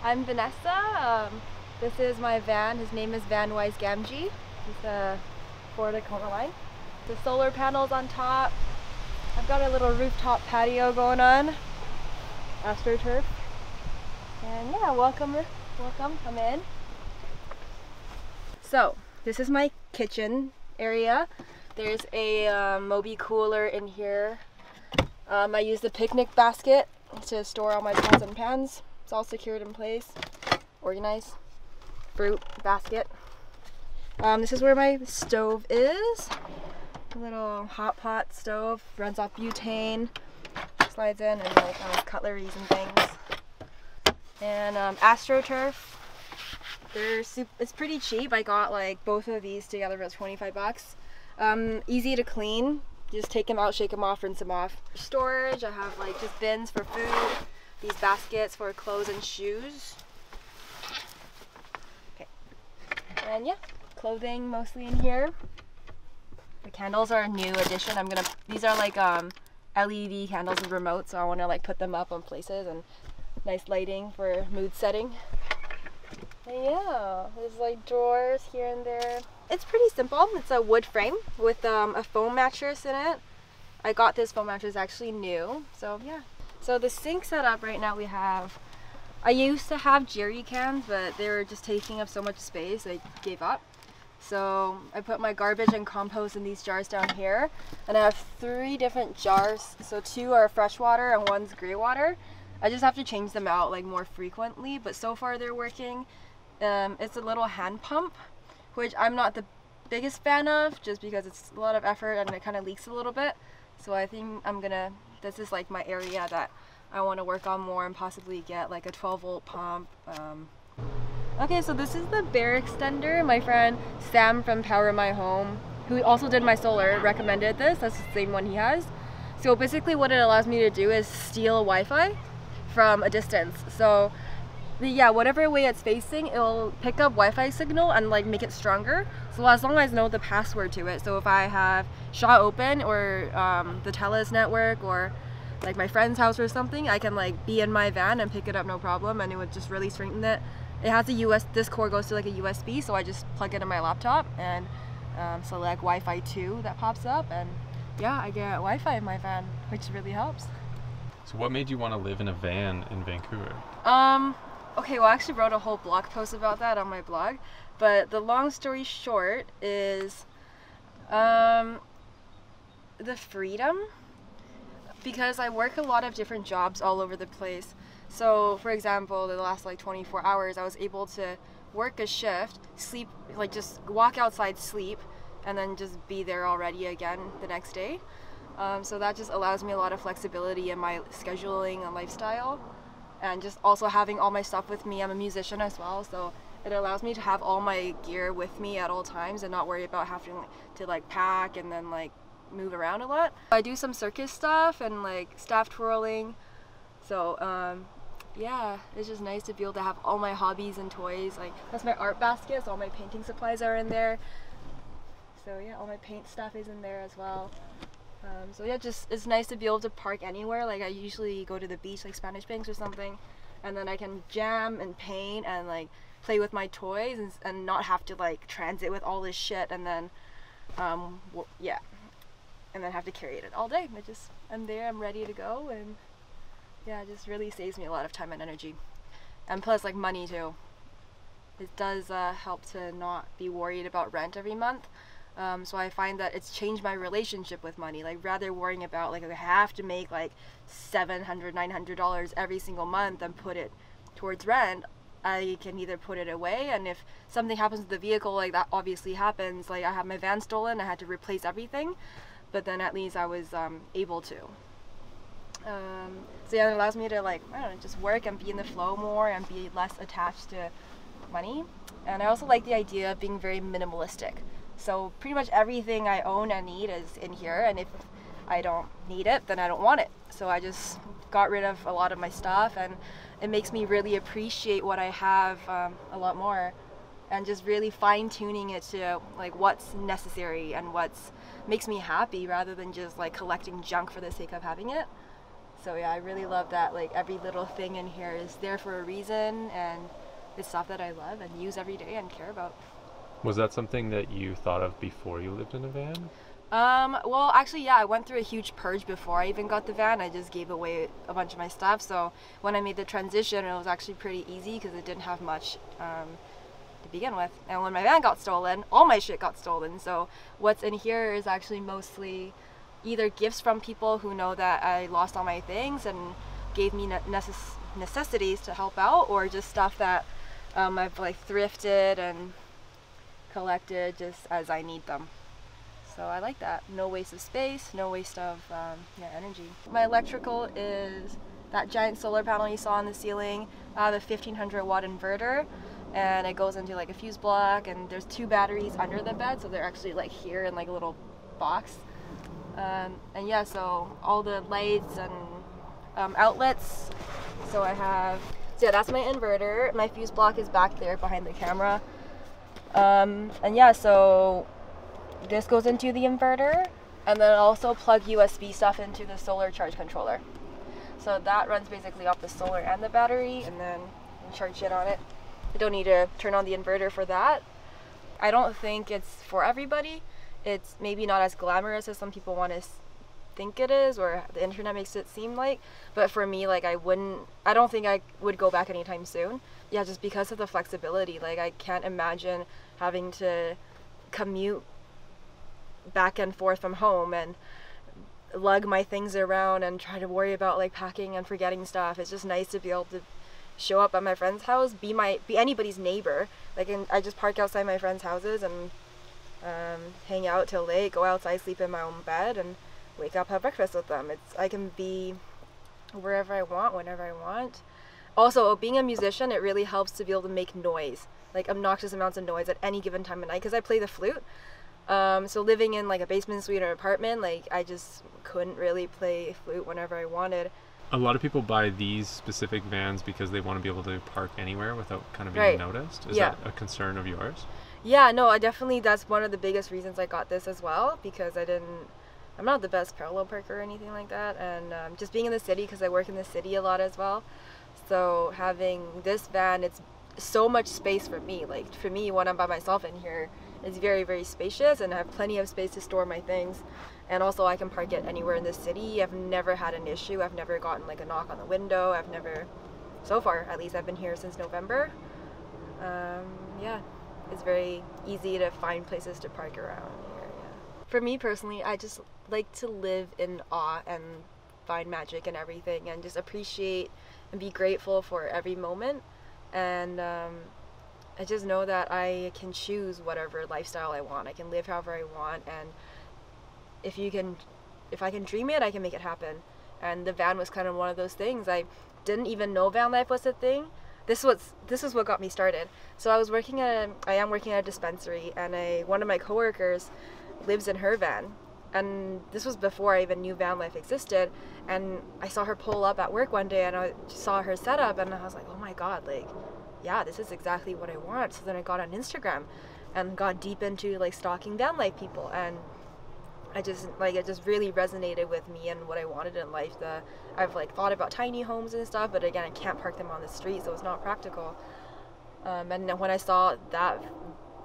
I'm Vanessa. This is my van. His name is Vanwise Gamgee. He's a Ford Econoline. The solar panels on top. I've got a little rooftop patio going on. AstroTurf. And yeah, welcome, come in. So, this is my kitchen area. There's a Moby cooler in here. I use the picnic basket to store all my pots and pans. It's all secured in place, organized. Fruit basket. This is where my stove is. A little hot pot stove, runs off butane, slides in, and like cutleries and things. And AstroTurf. It's pretty cheap. I got like both of these together for 25 bucks. Easy to clean. Just take them out, shake them off, rinse them off. Storage. I have like just bins for food. These baskets for clothes and shoes. Okay. And yeah, clothing mostly in here. The candles are a new addition. These are like LED candles with remote, so I want to like put them up on places and nice lighting for mood setting. And yeah, there's like drawers here and there. It's pretty simple. It's a wood frame with a foam mattress in it. I got this foam mattress actually new, so yeah. So the sink setup right now I used to have jerry cans, but they were just taking up so much space, I gave up. So I put my garbage and compost in these jars down here, and I have 3 different jars. So 2 are freshwater and 1's gray water. I just have to change them out like more frequently, but so far they're working. It's a little hand pump, which I'm not the biggest fan of, just because it's a lot of effort and it kind of leaks a little bit. So I think this is like my area that I want to work on more and possibly get like a 12-volt pump. Okay, so this is the Bear extender. My friend Sam from Power My Home, who also did my solar, recommended this. That's the same one he has. So basically what it allows me to do is steal Wi-Fi from a distance. So yeah, whatever way it's facing, it'll pick up Wi-Fi signal and like make it stronger. So as long as I know the password to it. So if I have Shaw Open or the Telus network or like my friend's house or something, I can like be in my van and pick it up no problem, and it would just really strengthen it. It has this cord goes to like a USB, so I just plug it in my laptop and select Wi-Fi 2 that pops up, and yeah, I get Wi-Fi in my van, which really helps. So what made you want to live in a van in Vancouver? Okay, well I actually wrote a whole blog post about that on my blog, but the long story short is the freedom, because I work a lot of different jobs all over the place. So for example, the last like 24 hours I was able to work a shift, sleep, like just walk outside, sleep, and then just be there already again the next day. So that just allows me a lot of flexibility in my scheduling and lifestyle, and just also having all my stuff with me. I'm a musician as well, so it allows me to have all my gear with me at all times and not worry about having to like pack and then like move around a lot. I do some circus stuff and like staff twirling, so yeah, it's just nice to be able to have all my hobbies and toys. Like that's my art basket, so all my painting supplies are in there. So yeah, all my paint stuff is in there as well. So yeah, just it's nice to be able to park anywhere. Like I usually go to the beach, like Spanish Banks or something, and then I can jam and paint and like play with my toys and not have to like transit with all this shit and then yeah, and then have to carry it all day. I'm there, I'm ready to go, and yeah, it just really saves me a lot of time and energy, and plus like money too. It does help to not be worried about rent every month. So I find that it's changed my relationship with money. Like rather worrying about like I have to make like $700, $900 every single month and put it towards rent, I can either put it away, and if something happens with the vehicle, like that obviously happens, like I had my van stolen, I had to replace everything, but then at least I was able to. So yeah, it allows me to like, I don't know, just work and be in the flow more and be less attached to money. And I also like the idea of being very minimalistic. So pretty much everything I own and need is in here, and if I don't need it, then I don't want it. So I just got rid of a lot of my stuff, and it makes me really appreciate what I have a lot more, and just really fine-tuning it to like what's necessary and what's makes me happy, rather than just like collecting junk for the sake of having it. So yeah, I really love that like every little thing in here is there for a reason, and it's stuff that I love and use every day and care about. Was that something that you thought of before you lived in a van? Well, actually, yeah, I went through a huge purge before I even got the van. I just gave away a bunch of my stuff. So when I made the transition, it was actually pretty easy because it didn't have much to begin with. And when my van got stolen, all my shit got stolen. So what's in here is actually mostly either gifts from people who know that I lost all my things and gave me necessities to help out, or just stuff that I've like thrifted and collected just as I need them. So I like that. No waste of space, no waste of energy. My electrical is that giant solar panel you saw on the ceiling. I have a 1500 watt inverter, and it goes into like a fuse block, and there's 2 batteries under the bed, so they're actually like here in like a little box. And yeah, so all the lights and outlets. So yeah, that's my inverter. My fuse block is back there behind the camera. And yeah, so this goes into the inverter, and then also plug USB stuff into the solar charge controller. So that runs basically off the solar and the battery, and then you charge it on it. I don't need to turn on the inverter for that. I don't think it's for everybody. It's maybe not as glamorous as some people want to think it is, or the internet makes it seem like. But for me, like I don't think I would go back anytime soon. Yeah, just because of the flexibility. Like I can't imagine having to commute back and forth from home and lug my things around and try to worry about like packing and forgetting stuff. It's just nice to be able to show up at my friend's house, be anybody's neighbor. Like, I just park outside my friends' houses and hang out till late, go outside, sleep in my own bed, and wake up, have breakfast with them. I can be wherever I want, whenever I want. Also, being a musician, it really helps to be able to make noise, like obnoxious amounts of noise at any given time of night, because I play the flute. So living in like a basement suite or apartment, like I just couldn't really play flute whenever I wanted. A lot of people buy these specific vans because they want to be able to park anywhere without kind of being noticed. Is that a concern of yours? Yeah, no, that's one of the biggest reasons I got this as well, because I'm not the best parallel parker or anything like that, and just being in the city, because I work in the city a lot as well. So having this van, it's so much space for me. Like for me, when I'm by myself in here, it's very, very spacious, and I have plenty of space to store my things. And also I can park it anywhere in the city. I've never had an issue. I've never gotten like a knock on the window. So far at least, I've been here since November. Yeah, it's very easy to find places to park around here. Yeah. For me personally, I just like to live in awe and find magic in everything, and just appreciate and be grateful for every moment. And I just know that I can choose whatever lifestyle I want. I can live however I want, and if I can dream it, I can make it happen. And the van was kind of one of those things. I didn't even know van life was a thing. This is what got me started. So I am working at a dispensary, and one of my coworkers lives in her van. And this was before I even knew van life existed. And I saw her pull up at work one day, and I saw her setup, and I was like, oh my God, like, yeah, this is exactly what I want. So then I got on Instagram and got deep into like stalking van life people, and it just really resonated with me and what I wanted in life. I've like thought about tiny homes and stuff, but again, I can't park them on the street, so it's not practical. And then when I saw that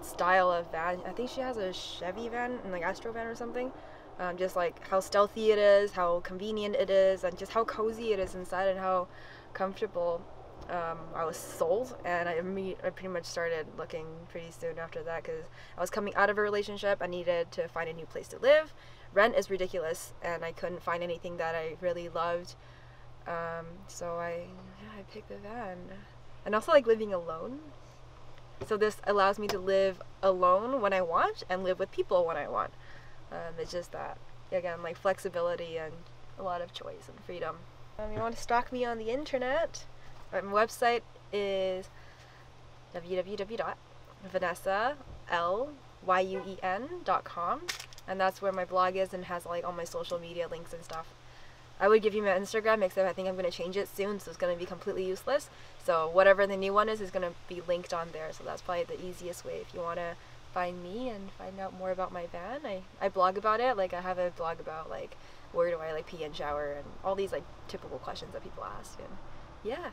style of van, I think she has a Chevy van and like Astro van or something, just like how stealthy it is, how convenient it is, and just how cozy it is inside, and how comfortable. I was sold, and I pretty much started looking pretty soon after that, because I was coming out of a relationship. I needed to find a new place to live. Rent is ridiculous, and I couldn't find anything that I really loved. So I picked the van. And also like living alone. So this allows me to live alone when I want, and live with people when I want. It's just that, again, like flexibility and a lot of choice and freedom. You want to stalk me on the internet? My website is www.vanessalluyuen.com, and that's where my blog is, and has like all my social media links and stuff. I would give you my Instagram, except I think I'm going to change it soon, so it's going to be completely useless. So whatever the new one is going to be linked on there, so that's probably the easiest way if you want to find me and find out more about my van. I blog about it. Like I have a blog about like where do I like pee and shower, and all these like typical questions that people ask. And yeah.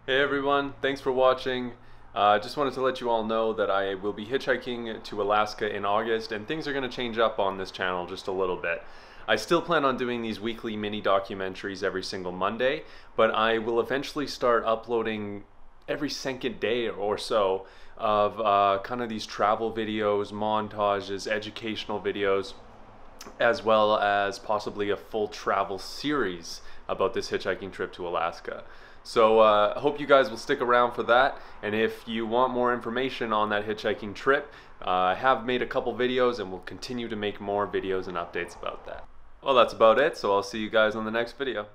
Hey everyone, thanks for watching. Just wanted to let you all know that I will be hitchhiking to Alaska in August, and things are going to change up on this channel just a little bit. I still plan on doing these weekly mini documentaries every single Monday, but I will eventually start uploading every second day or so of kind of these travel videos, montages, educational videos, as well as possibly a full travel series about this hitchhiking trip to Alaska. So I hope you guys will stick around for that, and if you want more information on that hitchhiking trip, I have made a couple videos and will continue to make more videos and updates about that. Well, that's about it, so I'll see you guys on the next video.